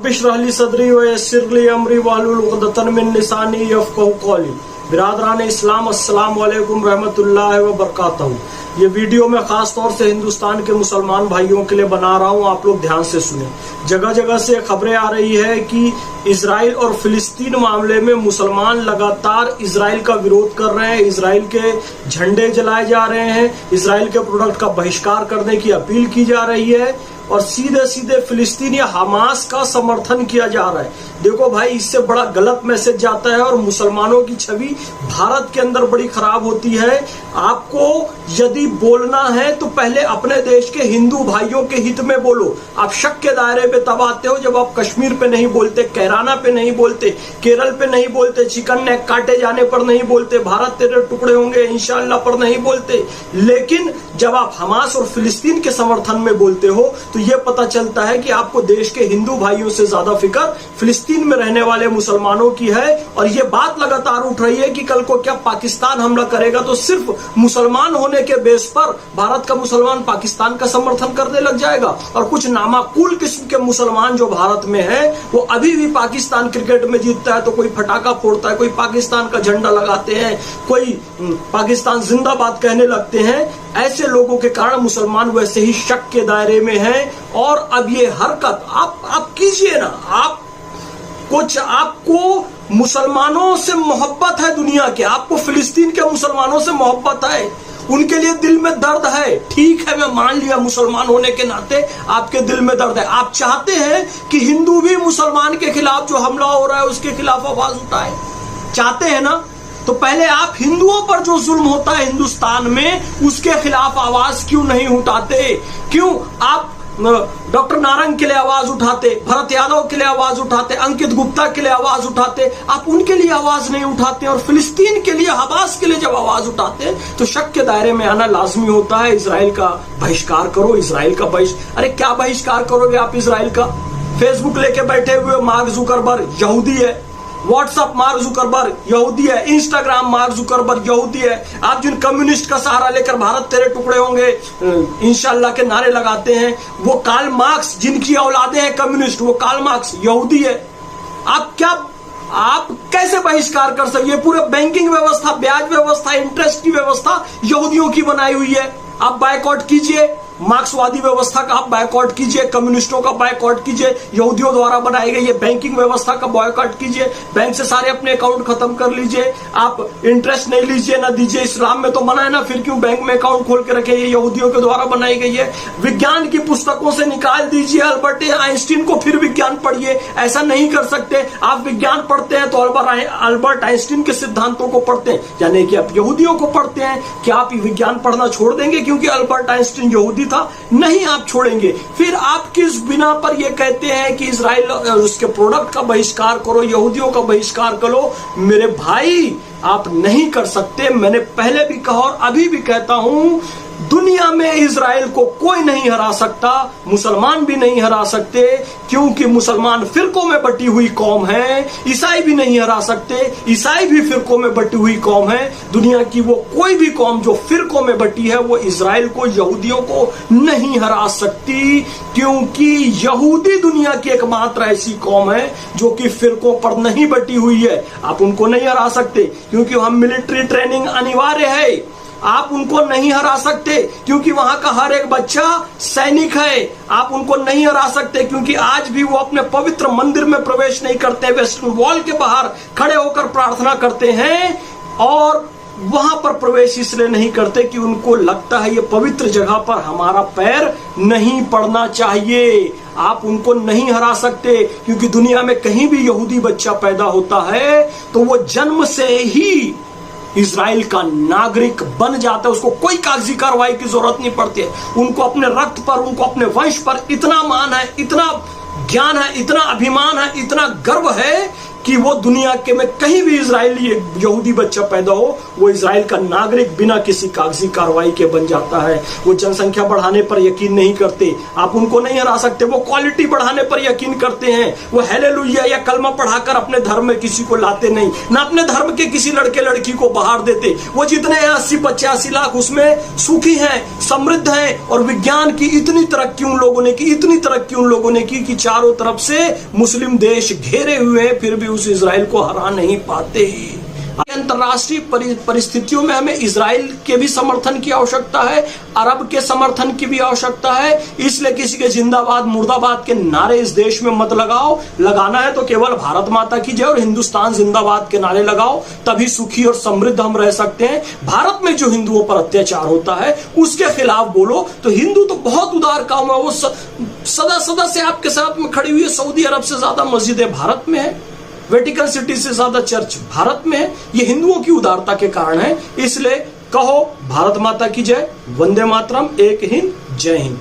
Rabbi इश्रह ली सदरी व यस्सिर ली अमरी वाहलुल उक़दतन मिन लिसानी यफ़क़हू क़ौली। बिरादरान इस्लाम, अस्सलाम वालेकुम रहमतुल्लाहि व बरकातहू। ये वीडियो मैं खास तौर से हिंदुस्तान के मुसलमान भाइयों के लिए बना रहा हूँ, आप लोग ध्यान से सुने। जगह जगह से खबरें आ रही है कि इजराइल और फिलिस्तीन मामले में मुसलमान लगातार इजराइल का विरोध कर रहे हैं, इजराइल के झंडे जलाए जा रहे हैं, इजराइल के प्रोडक्ट का बहिष्कार करने की अपील की जा रही है और सीधे सीधे फिलिस्तीन या हमास का समर्थन किया जा रहा है। देखो भाई, इससे बड़ा गलत मैसेज जाता है और मुसलमानों की छवि भारत के अंदर बड़ी खराब होती है। आपको यदि बोलना है तो पहले अपने देश के हिंदू भाइयों के हित में बोलो। आप शक के दायरे में तब आते हो जब आप कश्मीर पे नहीं बोलते, कैराना पे नहीं बोलते, केरल पे नहीं बोलते, चिकन नेक काटे जाने पर नहीं बोलते, भारत तेरे टुकड़े होंगे इंशाअल्लाह पर नहीं बोलते। लेकिन जब आप हमास और फिलिस्तीन के समर्थन में बोलते हो तो यह पता चलता है कि आपको देश के हिंदू भाइयों से ज्यादा फिक्र फिलिस्तीन में रहने वाले मुसलमानों की है। और यह बात लगातार उठ रही है कि कल को क्या पाकिस्तान हमला करेगा तो सिर्फ मुसलमान होने के बेस पर भारत का मुसलमान पाकिस्तान का समर्थन करने लग जाएगा। और कुछ नामाकूल किस्म के मुसलमान जो भारत में है वो अभी भी पाकिस्तान क्रिकेट में जीतता है तो कोई फटाका फोड़ता है, कोई पाकिस्तान का झंडा लगाते हैं, कोई पाकिस्तान जिंदाबाद कहने लगते हैं। ऐसे लोगों के कारण मुसलमान वैसे ही शक के दायरे में हैं। और अब ये हरकत आप कीजिए ना। आपको मुसलमानों से मोहब्बत है दुनिया के, आपको फिलिस्तीन के मुसलमानों से मोहब्बत है, उनके लिए दिल में दर्द है। ठीक है, मैं मान लिया मुसलमान होने के नाते आपके दिल में दर्द है। आप चाहते हैं कि हिंदू भी मुसलमान के खिलाफ जो हमला हो रहा है उसके खिलाफ आवाज उठाए, चाहते हैं ना? तो पहले आप हिंदुओं पर जो जुल्म होता है हिंदुस्तान में उसके खिलाफ आवाज क्यों नहीं उठाते? क्यों आप डॉक्टर नारंग के लिए आवाज उठाते, भरत यादव के लिए आवाज उठाते, अंकित गुप्ता के लिए आवाज उठाते, आप उनके लिए आवाज नहीं उठाते? और फिलिस्तीन के लिए, हमास के लिए जब आवाज उठाते तो शक के दायरे में आना लाजमी होता है। इजराइल का बहिष्कार करो, इजराइल का अरे क्या बहिष्कार करोगे आप इजराइल का? फेसबुक लेके बैठे हुए मार्क जुकरबर्ग यहूदी है, व्हाट्सएप मार्क जुकरबर्ग यहूदी है, इंस्टाग्राम मार्क जुकरबर्ग यहूदी है। आप जिन कम्युनिस्ट का सहारा लेकर भारत तेरे टुकड़े होंगे इंशाअल्लाह के नारे लगाते हैं, वो कार्ल मार्क्स जिनकी औलादे हैं कम्युनिस्ट, वो कार्ल मार्क्स यहूदी है। आप कैसे बहिष्कार कर सकते? ये पूरे बैंकिंग व्यवस्था, ब्याज व्यवस्था, इंटरेस्ट की व्यवस्था यहूदियों की बनाई हुई है। आप बायकॉट कीजिए, मार्क्सवादी व्यवस्था का आप बायकॉट कीजिए, कम्युनिस्टों का बायकॉट कीजिए, यहूदियों द्वारा बनाई गई ये बैंकिंग व्यवस्था का बायकॉट कीजिए, बैंक से सारे अपने अकाउंट खत्म कर लीजिए, आप इंटरेस्ट नहीं लीजिए ना दीजिए। इस्लाम में तो मना है ना, फिर क्यों बैंक में अकाउंट खोल के रखे? ये यहूदियों के द्वारा बनाई गई है। विज्ञान की पुस्तकों से निकाल दीजिए अल्बर्ट आइंस्टीन को, फिर विज्ञान पढ़िए। ऐसा नहीं कर सकते। आप विज्ञान पढ़ते हैं तो अल्बर्ट आइंस्टीन के सिद्धांतों को पढ़ते हैं, यानी कि आप यहूदियों को पढ़ते हैं। क्या आप विज्ञान पढ़ना छोड़ देंगे क्योंकि अल्बर्ट आइंस्टीन यहूदी था? नहीं, आप छोड़ेंगे। फिर आप किस बिना पर यह कहते हैं कि इजराइल उसके प्रोडक्ट का बहिष्कार करो, यहूदियों का बहिष्कार करो? मेरे भाई, आप नहीं कर सकते। मैंने पहले भी कहा और अभी भी कहता हूं, दुनिया में इजराइल को कोई नहीं हरा सकता, मुसलमान भी नहीं हरा सकते, क्योंकि मुसलमान फिरकों में बटी हुई कौम है। ईसाई भी नहीं हरा सकते, ईसाई भी फिरकों में बटी हुई कौम है। दुनिया की वो कोई भी कौम जो फिरकों में बटी है वो इजराइल को, यहूदियों को नहीं हरा सकती, क्योंकि यहूदी दुनिया की एकमात्र ऐसी कौम है जो कि फिरकों पर नहीं बटी हुई है। आप उनको नहीं हरा सकते क्योंकि हम मिलिट्री ट्रेनिंग अनिवार्य है। आप उनको नहीं हरा सकते क्योंकि वहां का हर एक बच्चा सैनिक है। आप उनको नहीं हरा सकते क्योंकि आज भी वो अपने पवित्र मंदिर में प्रवेश नहीं करते, वेस्टर्न वॉल के बाहर खड़े होकर प्रार्थना करते हैं। और वहां पर प्रवेश इसलिए नहीं करते कि उनको लगता है ये पवित्र जगह पर हमारा पैर नहीं पड़ना चाहिए। आप उनको नहीं हरा सकते क्योंकि दुनिया में कहीं भी यहूदी बच्चा पैदा होता है तो वो जन्म से ही इजराइल का नागरिक बन जाता है। उसको कोई कागजी कार्रवाई की जरूरत नहीं पड़ती है। उनको अपने रक्त पर, उनको अपने वंश पर इतना मान है, इतना ज्ञान है, इतना अभिमान है, इतना गर्व है कि वो दुनिया के में कहीं भी इजरायली यहूदी बच्चा पैदा हो, वो इजराइल का नागरिक बिना किसी कागजी कार्रवाई के बन जाता है। वो जनसंख्या बढ़ाने पर यकीन नहीं करते, आप उनको नहीं हरा सकते। वो क्वालिटी बढ़ाने पर यकीन करते हैं। वो हालेलुया या कलमा पढ़ाकर अपने धर्म में किसी को लाते नहीं, ना अपने धर्म के किसी लड़के लड़की को बाहर देते। वो जितने हैं 80-85 लाख, उसमें सुखी हैं, समृद्ध हैं, और विज्ञान की इतनी तरक्की उन लोगों ने की, इतनी तरक्की उन लोगों ने की कि चारों तरफ से मुस्लिम देश घेरे हुए हैं, फिर भी उस इजराइल को हरा नहीं पाते। अंतरराष्ट्रीय परिस्थितियों में हमें इजराइल के भी समर्थन की आवश्यकता है, अरब के समर्थन की भी आवश्यकता है। इसलिए किसी के जिंदाबाद मुर्दाबाद के नारे इस देश में मत लगाओ। लगाना है तो केवल भारत माता की जय और हिंदुस्तान जिंदाबाद के नारे लगाओ, तभी सुखी और समृद्ध हम रह सकते हैं। भारत में जो हिंदुओं पर अत्याचार होता है उसके खिलाफ बोलो। तो हिंदू तो बहुत उदार काम है, वो सदा से आपके साथ में खड़ी हुई है। सऊदी अरब से ज्यादा मस्जिदें भारत में है, वेटिकन सिटी से ज्यादा चर्च भारत में है। ये हिंदुओं की उदारता के कारण है। इसलिए कहो भारत माता की जय, वंदे मातरम, एक हिंद, जय हिंद।